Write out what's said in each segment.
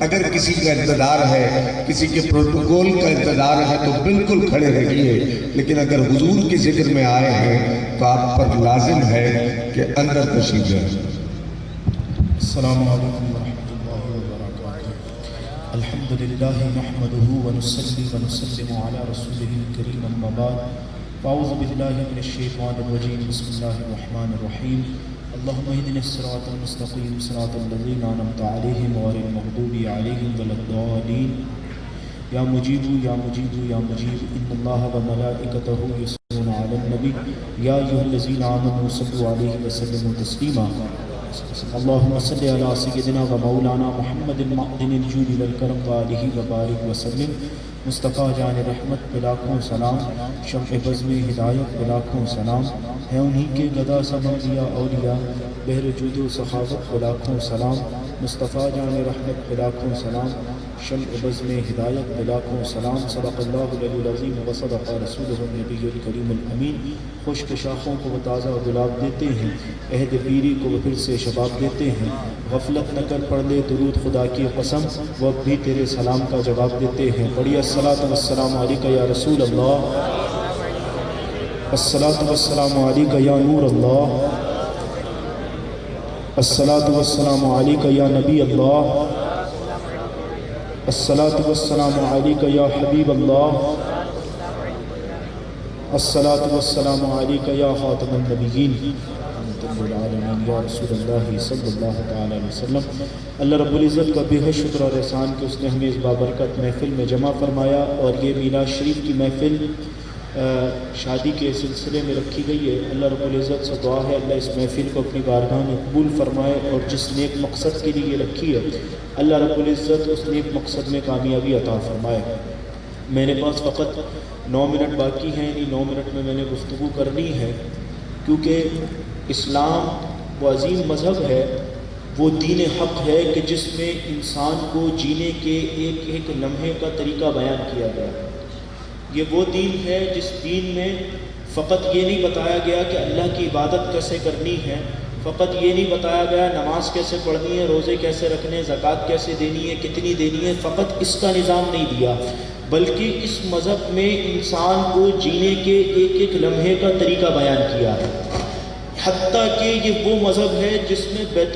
اگر کسی کا اقتدار ہے، کسی کے پروٹوکول کا اقتدار ہے تو بالکل کھڑے رہیے، لیکن اگر حضور کے ذکر میں آئے ہیں تو آپ پر لازم ہے کہ اندر تشریف لائیں۔ السلام علیکم ورحمۃ اللہ وبرکاتہ۔ الحمدللہ نحمدہ ونصلی ونسلم علی رسولہ الکریم اما بعد، اعوذ باللہ من الشیطان الرجیم، بسم اللہ الرحمن الرحیم۔ اللہم اہدنا الصراط المستقیم صراط الذین انعمت علیہم غیر المغضوب علیہم ولا الضالین۔ یا مجیب یا مجیب یا مجیب، ان اللہ وملائکتہ یصلون علی النبی یا ایھا الذین آمنوا صلوا علیہ وسلموا تسلیما۔ اللہم صلی علی سیدنا و مولانا محمد معدن الجود والکرم وآلہ وبارک وسلم۔ مصطفیٰ جان رحمت پہ لاکھوں سلام، شمع بزم ہدایت پہ لاکھوں سلام، ہے انہی کے گدا سب انبیاء اولیاء، بحر جود و سخاوت پہ لاکھوں سلام۔ مصطفیٰ جان رحمت پہ لاکھوں سلام، شمع بزم ہدایت پہ لاکھوں سلام۔ صدق اللہ العلی العظیم و صدق رسولہ النبی الکریم الامین۔ خشک شاخوں کو وہ تازہ گلاب دیتے ہیں، عہد پیری کو وہ پھر سے شباب دیتے ہیں۔ غفلت نہ کر پڑھ لے درود خدا کی قسم، وہ اب بھی تیرے سلام کا جواب دیتے ہیں۔ بڑی الصلاۃ والسلام علیکہ یا رسول اللہ، الصلاۃ والسلام علیکہ یا نور اللہ، الصلاۃ والسلام علیکہ یا نبی اللہ، الصلاۃ والسلام علیکہ یا حبیب اللہ، الصلاۃ والسلام علیکہ یا خاتم النبیین العالمین یا رسول اللہ صلی اللہ تعالی علیہ وسلم۔ اللہ رب العزت کا بے حد شکر اور احسان کہ اس نے ہمیں اس بابرکت محفل میں جمع فرمایا، اور یہ میلاد شریف کی محفل شادی کے سلسلے میں رکھی گئی ہے۔ اللہ رب العزت سے دعا ہے اللہ اس محفل کو اپنی بارگاہ میں قبول فرمائے، اور جس نیک مقصد کے لیے یہ رکھی ہے اللہ رب العزت اس نیک مقصد میں کامیابی عطا فرمائے۔ میرے پاس فقط 9 منٹ باقی ہیں، انہی 9 منٹ میں نے گفتگو کرنی ہے، کیونکہ اسلام وہ عظیم مذہب ہے، وہ دین حق ہے کہ جس میں انسان کو جینے کے ایک ایک لمحے کا طریقہ بیان کیا گیا۔ یہ وہ دین ہے جس دین میں فقط یہ نہیں بتایا گیا کہ اللہ کی عبادت کیسے کرنی ہے، فقط یہ نہیں بتایا گیا نماز کیسے پڑھنی ہے، روزے کیسے رکھنے، زکوٰۃ کیسے دینی ہے، کتنی دینی ہے، فقط اس کا نظام نہیں دیا، بلکہ اس مذہب میں انسان کو جینے کے ایک ایک لمحے کا طریقہ بیان کیا ہے۔ حتیٰ کہ یہ وہ مذہب ہے جس میں بیت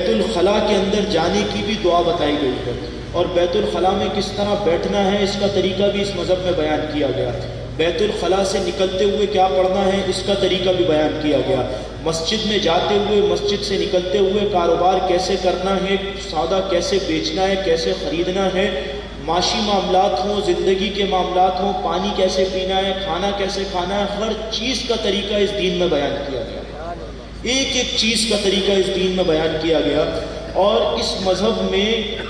الخلاء کے اندر جانے کی بھی دعا بتائی گئی ہے، اور بیت الخلاء میں کس طرح بیٹھنا ہے اس کا طریقہ بھی اس مذہب میں بیان کیا گیا۔ بیت الخلاء سے نکلتے ہوئے کیا پڑھنا ہے اس کا طریقہ بھی بیان کیا گیا۔ مسجد میں جاتے ہوئے، مسجد سے نکلتے ہوئے کاروبار کیسے کرنا ہے، سودا کیسے بیچنا ہے، کیسے خریدنا ہے، معاشی معاملات ہوں، زندگی کے معاملات ہوں، پانی کیسے پینا ہے، کھانا کیسے کھانا ہے، ہر چیز کا طریقہ اس دین میں بیان کیا گیا۔ ایک ایک چیز کا طریقہ اس دین میں بیان کیا گیا، اور اس مذہب میں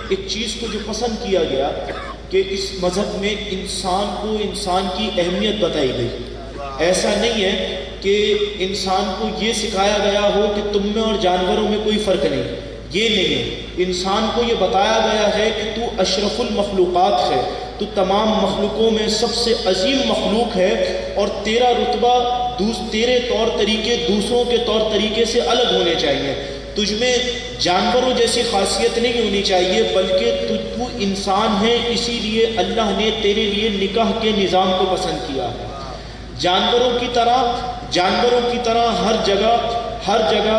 ایک چیز کو جو پسند کیا گیا کہ اس مذہب میں انسان کو انسان کی اہمیت بتائی گئی۔ ایسا نہیں ہے کہ انسان کو یہ سکھایا گیا ہو کہ تم میں اور جانوروں میں کوئی فرق نہیں، یہ نہیں ہے۔ انسان کو یہ بتایا گیا ہے کہ تو اشرف المخلوقات ہے، تو تمام مخلوقوں میں سب سے عظیم مخلوق ہے، اور تیرا رتبہ تیرے طور طریقے دوسروں کے طور طریقے سے الگ ہونے چاہیے۔ تجھ میں جانوروں جیسی خاصیت نہیں ہونی چاہیے، بلکہ تو انسان ہے، اسی لیے اللہ نے تیرے لیے نکاح کے نظام کو پسند کیا ہے۔ جانوروں کی طرح ہر جگہ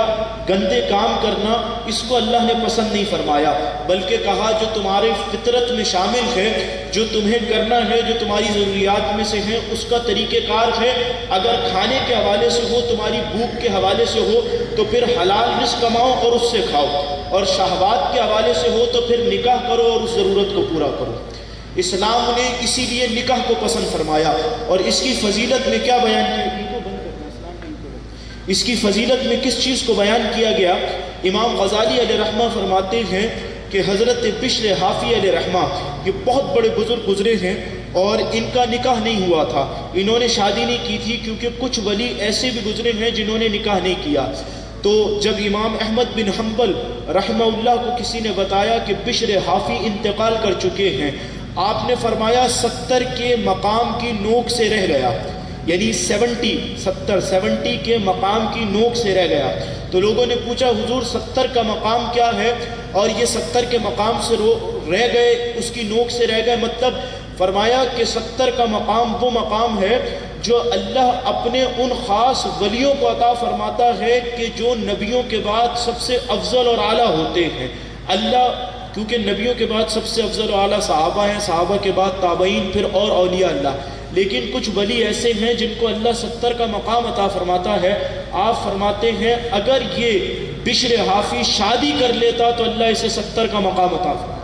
گندے کام کرنا اس کو اللہ نے پسند نہیں فرمایا، بلکہ کہا جو تمہارے فطرت میں شامل ہے، جو تمہیں کرنا ہے، جو تمہاری ضروریات میں سے ہیں، اس کا طریقہ کار ہے۔ اگر کھانے کے حوالے سے ہو، تمہاری بھوک کے حوالے سے ہو، تو پھر حلال رزق کماؤ اور اس سے کھاؤ، اور شہوات کے حوالے سے ہو تو پھر نکاح کرو اور اس ضرورت کو پورا کرو۔ اسلام نے اسی لیے نکاح کو پسند فرمایا، اور اس کی فضیلت میں کیا بیان کیا؟ اس کی فضیلت میں کس چیز کو بیان کیا گیا؟ امام غزالی علیہ رحمہ فرماتے ہیں کہ حضرت بشر حافی علیہ رحمہ یہ بہت بڑے بزرگ گزرے ہیں، اور ان کا نکاح نہیں ہوا تھا، انہوں نے شادی نہیں کی تھی، کیونکہ کچھ ولی ایسے بھی گزرے ہیں جنہوں نے نکاح نہیں کیا۔ تو جب امام احمد بن حنبل رحمہ اللہ کو کسی نے بتایا کہ بشر حافی انتقال کر چکے ہیں، آپ نے فرمایا 70 کے مقام کی نوک سے رہ گیا، یعنی 70 کے مقام کی نوک سے رہ گیا۔ تو لوگوں نے پوچھا حضور 70 کا مقام کیا ہے؟ اور یہ 70 کے مقام سے رہ گئے، اس کی نوک سے رہ گئے. مطلب فرمایا کہ 70 کا مقام وہ مقام ہے جو اللہ اپنے ان خاص ولیوں کو عطا فرماتا ہے کہ جو نبیوں کے بعد سب سے افضل اور اعلیٰ ہوتے ہیں. اللہ کیونکہ نبیوں کے بعد سب سے افضل و اعلیٰ صحابہ ہیں، صحابہ کے بعد تابعین، پھر اور اولیاء اللہ. لیکن کچھ ولی ایسے ہیں جن کو اللہ 70 کا مقام عطا فرماتا ہے. آپ فرماتے ہیں اگر یہ بشر حافی شادی کر لیتا تو اللہ اسے 70 کا مقام عطا فرماتا.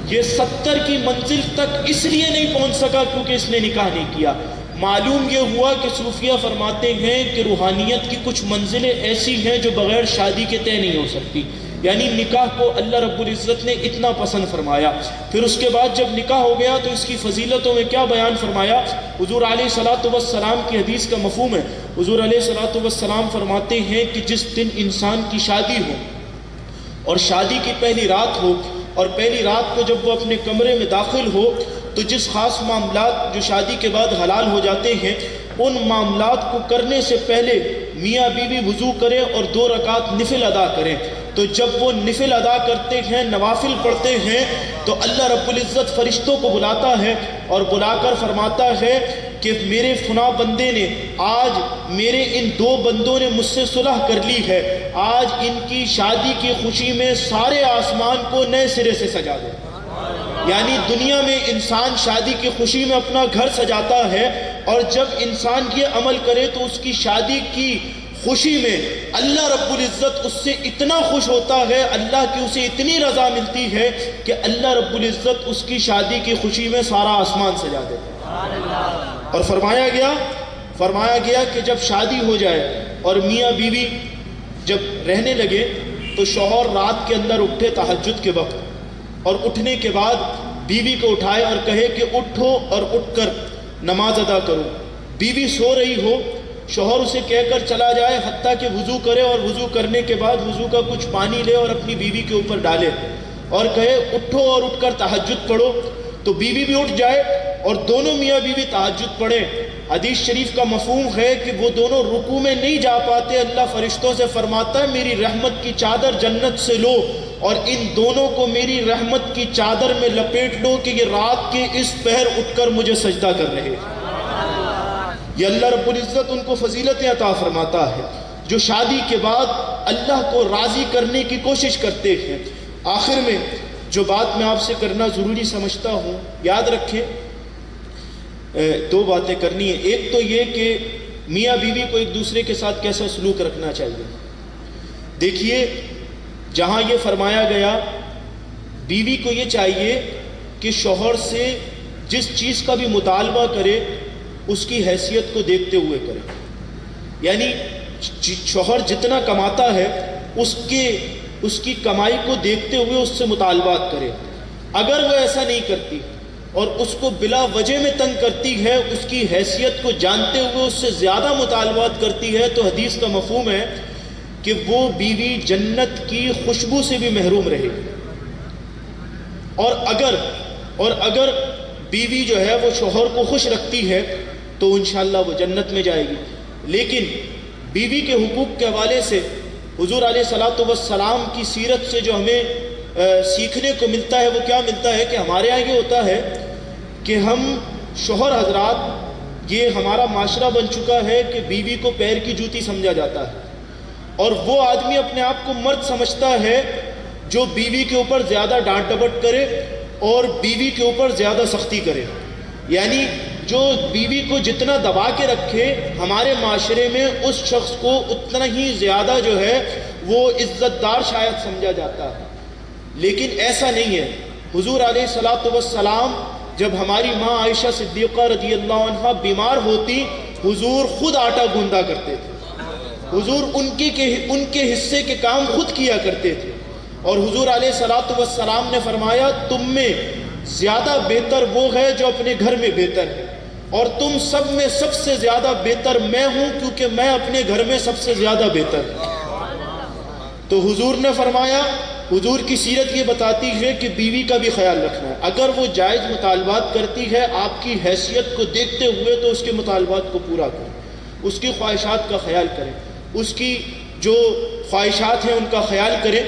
یہ 70 کی منزل تک اس لیے نہیں پہنچ سکا کیونکہ اس نے نکاح نہیں کیا. معلوم یہ ہوا کہ صوفیہ فرماتے ہیں کہ روحانیت کی کچھ منزلیں ایسی ہیں جو بغیر شادی کے طے نہیں ہو سکتی. یعنی نکاح کو اللہ رب العزت نے اتنا پسند فرمایا. پھر اس کے بعد جب نکاح ہو گیا تو اس کی فضیلتوں میں کیا بیان فرمایا. حضور علیہ الصلوۃ والسلام کی حدیث کا مفہوم ہے. حضور علیہ الصلوۃ والسلام فرماتے ہیں کہ جس دن انسان کی شادی ہو اور شادی کی پہلی رات ہو، اور پہلی رات کو جب وہ اپنے کمرے میں داخل ہو تو جس خاص معاملات جو شادی کے بعد حلال ہو جاتے ہیں ان معاملات کو کرنے سے پہلے میاں بیوی وضو کریں اور 2 رکعت نفل ادا کریں. تو جب وہ نفل ادا کرتے ہیں، نوافل پڑھتے ہیں، تو اللہ رب العزت فرشتوں کو بلاتا ہے اور بلا کر فرماتا ہے کہ میرے فلاں بندے نے آج میرے ان 2 بندوں نے مجھ سے صلح کر لی ہے، آج ان کی شادی کی خوشی میں سارے آسمان کو نئے سرے سے سجا دے. یعنی دنیا میں انسان شادی کی خوشی میں اپنا گھر سجاتا ہے، اور جب انسان یہ عمل کرے تو اس کی شادی کی خوشی میں اللہ رب العزت اس سے اتنا خوش ہوتا ہے، اللہ کی اسے اتنی رضا ملتی ہے کہ اللہ رب العزت اس کی شادی کی خوشی میں سارا آسمان سجا دیتا ہے. اور فرمایا گیا کہ جب شادی ہو جائے اور میاں بیوی جب رہنے لگے تو شوہر رات کے اندر اٹھے تہجد کے وقت، اور اٹھنے کے بعد بیوی کو اٹھائے اور کہے کہ اٹھو اور اٹھ کر نماز ادا کرو. بیوی سو رہی ہو، شوہر اسے کہہ کر چلا جائے حتیٰ کہ وضو کرے، اور وضو کرنے کے بعد وضو کا کچھ پانی لے اور اپنی بیوی کے اوپر ڈالے اور کہے اٹھو اور اٹھ کر تہجد پڑھو. تو بیوی بھی اٹھ جائے اور دونوں میاں بیوی تہجد پڑھیں. حدیث شریف کا مفہوم ہے کہ وہ دونوں رکوع میں نہیں جا پاتے. اللہ فرشتوں سے فرماتا ہے میری رحمت کی چادر جنت سے لو اور ان دونوں کو میری رحمت کی چادر میں لپیٹ لو کہ یہ رات کے اس پہر اٹھ کر مجھے سجدہ کر رہے ہیں. یہ اللہ رب العزت ان کو فضیلتیں عطا فرماتا ہے جو شادی کے بعد اللہ کو راضی کرنے کی کوشش کرتے ہیں. آخر میں جو بات میں آپ سے کرنا ضروری سمجھتا ہوں، یاد رکھیں 2 باتیں کرنی ہیں. ایک تو یہ کہ میاں بیوی کو ایک دوسرے کے ساتھ کیسا سلوک رکھنا چاہیے. دیکھیے جہاں یہ فرمایا گیا بیوی کو یہ چاہیے کہ شوہر سے جس چیز کا بھی مطالبہ کرے اس کی حیثیت کو دیکھتے ہوئے کرے. یعنی شوہر جتنا کماتا ہے اس کی کمائی کو دیکھتے ہوئے اس سے مطالبات کرے. اگر وہ ایسا نہیں کرتی اور اس کو بلا وجہ میں تنگ کرتی ہے، اس کی حیثیت کو جانتے ہوئے اس سے زیادہ مطالبات کرتی ہے، تو حدیث کا مفہوم ہے کہ وہ بیوی جنت کی خوشبو سے بھی محروم رہے گی. اور اگر بیوی جو ہے وہ شوہر کو خوش رکھتی ہے تو انشاءاللہ وہ جنت میں جائے گی. لیکن بیوی کے حقوق کے حوالے سے حضور علیہ الصلوۃ والسلام کی سیرت سے جو ہمیں سیکھنے کو ملتا ہے وہ کیا ملتا ہے کہ ہمارے یہاں یہ ہوتا ہے کہ ہم شوہر حضرات، یہ ہمارا معاشرہ بن چکا ہے کہ بیوی کو پیر کی جوتی سمجھا جاتا ہے، اور وہ آدمی اپنے آپ کو مرد سمجھتا ہے جو بیوی کے اوپر زیادہ ڈانٹ ڈپٹ کرے اور بیوی کے اوپر زیادہ سختی کرے. یعنی جو بیوی کو جتنا دبا کے رکھے ہمارے معاشرے میں اس شخص کو اتنا ہی زیادہ جو ہے وہ عزت دار شاید سمجھا جاتا ہے. لیکن ایسا نہیں ہے. حضور علیہ الصلوۃ والسلام جب ہماری ماں عائشہ صدیقہ رضی اللہ عنہا بیمار ہوتی، حضور خود آٹا گوندا کرتے تھے. حضور ان کے حصے کے کام خود کیا کرتے تھے. اور حضور علیہ الصلوۃ والسلام نے فرمایا تم میں زیادہ بہتر وہ ہے جو اپنے گھر میں بہتر ہے، اور تم سب میں سب سے زیادہ بہتر میں ہوں کیونکہ میں اپنے گھر میں سب سے زیادہ بہتر ہوں. تو حضور نے فرمایا، حضور کی سیرت یہ بتاتی ہے کہ بیوی کا بھی خیال رکھنا ہے. اگر وہ جائز مطالبات کرتی ہے آپ کی حیثیت کو دیکھتے ہوئے تو اس کے مطالبات کو پورا کریں، اس کی خواہشات کا خیال کریں، اس کی جو خواہشات ہیں ان کا خیال کریں.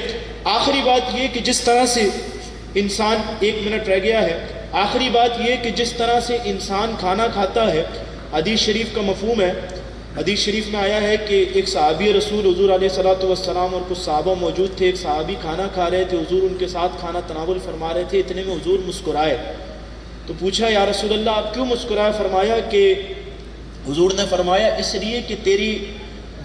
آخری بات یہ کہ جس طرح سے انسان، 1 منٹ رہ گیا ہے، آخری بات یہ کہ جس طرح سے انسان کھانا کھاتا ہے، حدیث شریف کا مفہوم ہے، حدیث شریف میں آیا ہے کہ ایک صحابی رسول حضور علیہ الصلوۃ والسلام اور کچھ صحابہ موجود تھے، ایک صحابی کھانا کھا رہے تھے، حضور ان کے ساتھ کھانا تناول فرما رہے تھے، اتنے میں حضور مسکرائے تو پوچھا یا رسول اللہ آپ کیوں مسکرائے؟ فرمایا کہ حضور نے فرمایا اس لیے کہ تیری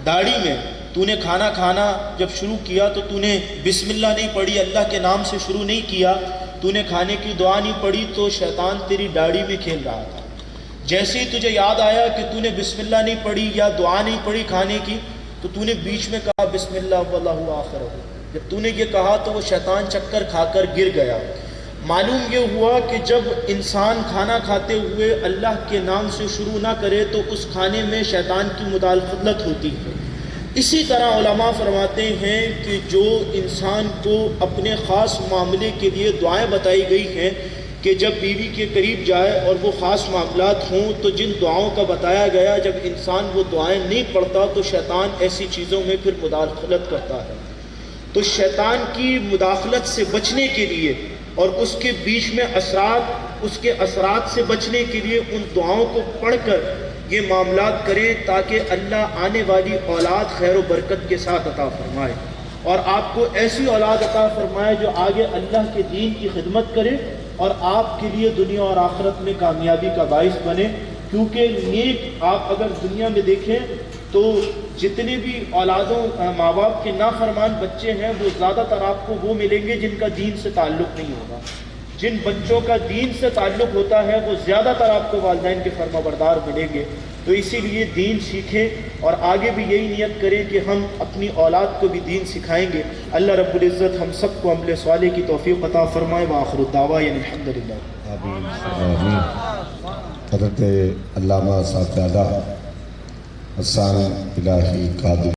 داڑھی میں تو نے کھانا کھانا جب شروع کیا تو تو نے بسم اللہ نہیں پڑھی، اللہ کے نام سے شروع نہیں کیا، تو نے کھانے کی دعا نہیں پڑھی تو شیطان تیری داڑھی میں کھیل رہا تھا۔ جیسے ہی تجھے یاد آیا کہ تو نے بسم اللہ نہیں پڑھی یا دعا نہیں پڑھی کھانے کی تو تو نے بیچ میں کہا بسم اللہ واللہ آخرہ، جب تو نے یہ کہا تو وہ شیطان چکر کھا کر گر گیا۔ معلوم یہ ہوا کہ جب انسان کھانا کھاتے ہوئے اللہ کے نام سے شروع نہ کرے تو اس کھانے میں شیطان کی مداخلت ہوتی ہے۔ اسی طرح علماء فرماتے ہیں کہ جو انسان کو اپنے خاص معاملے کے لیے دعائیں بتائی گئی ہیں کہ جب بیوی کے قریب جائے اور وہ خاص معاملات ہوں تو جن دعاؤں کا بتایا گیا جب انسان وہ دعائیں نہیں پڑھتا تو شیطان ایسی چیزوں میں پھر مداخلت کرتا ہے۔ تو شیطان کی مداخلت سے بچنے کے لیے اور اس کے بیچ میں اس کے اثرات سے بچنے کے لیے ان دعاؤں کو پڑھ کر یہ معاملات کریں تاکہ اللہ آنے والی اولاد خیر و برکت کے ساتھ عطا فرمائے اور آپ کو ایسی اولاد عطا فرمائے جو آگے اللہ کے دین کی خدمت کرے اور آپ کے لیے دنیا اور آخرت میں کامیابی کا باعث بنے، کیونکہ نیک آپ اگر دنیا میں دیکھیں تو جتنے بھی ماں باپ کے نافرمان بچے ہیں وہ زیادہ تر آپ کو وہ ملیں گے جن کا دین سے تعلق نہیں ہوگا۔ جن بچوں کا دین سے تعلق ہوتا ہے وہ زیادہ تر آپ کو والدین کے فرما بردار ملیں گے۔ تو اسی لیے دین سیکھیں اور آگے بھی یہی نیت کریں کہ ہم اپنی اولاد کو بھی دین سکھائیں گے۔ اللہ رب العزت ہم سب کو عمل صالح کی توفیق عطا فرمائے۔ وآخر الدعوانا الحمدللہ۔ آمین۔ حضرت علامہ صاحب حسان الہی قادری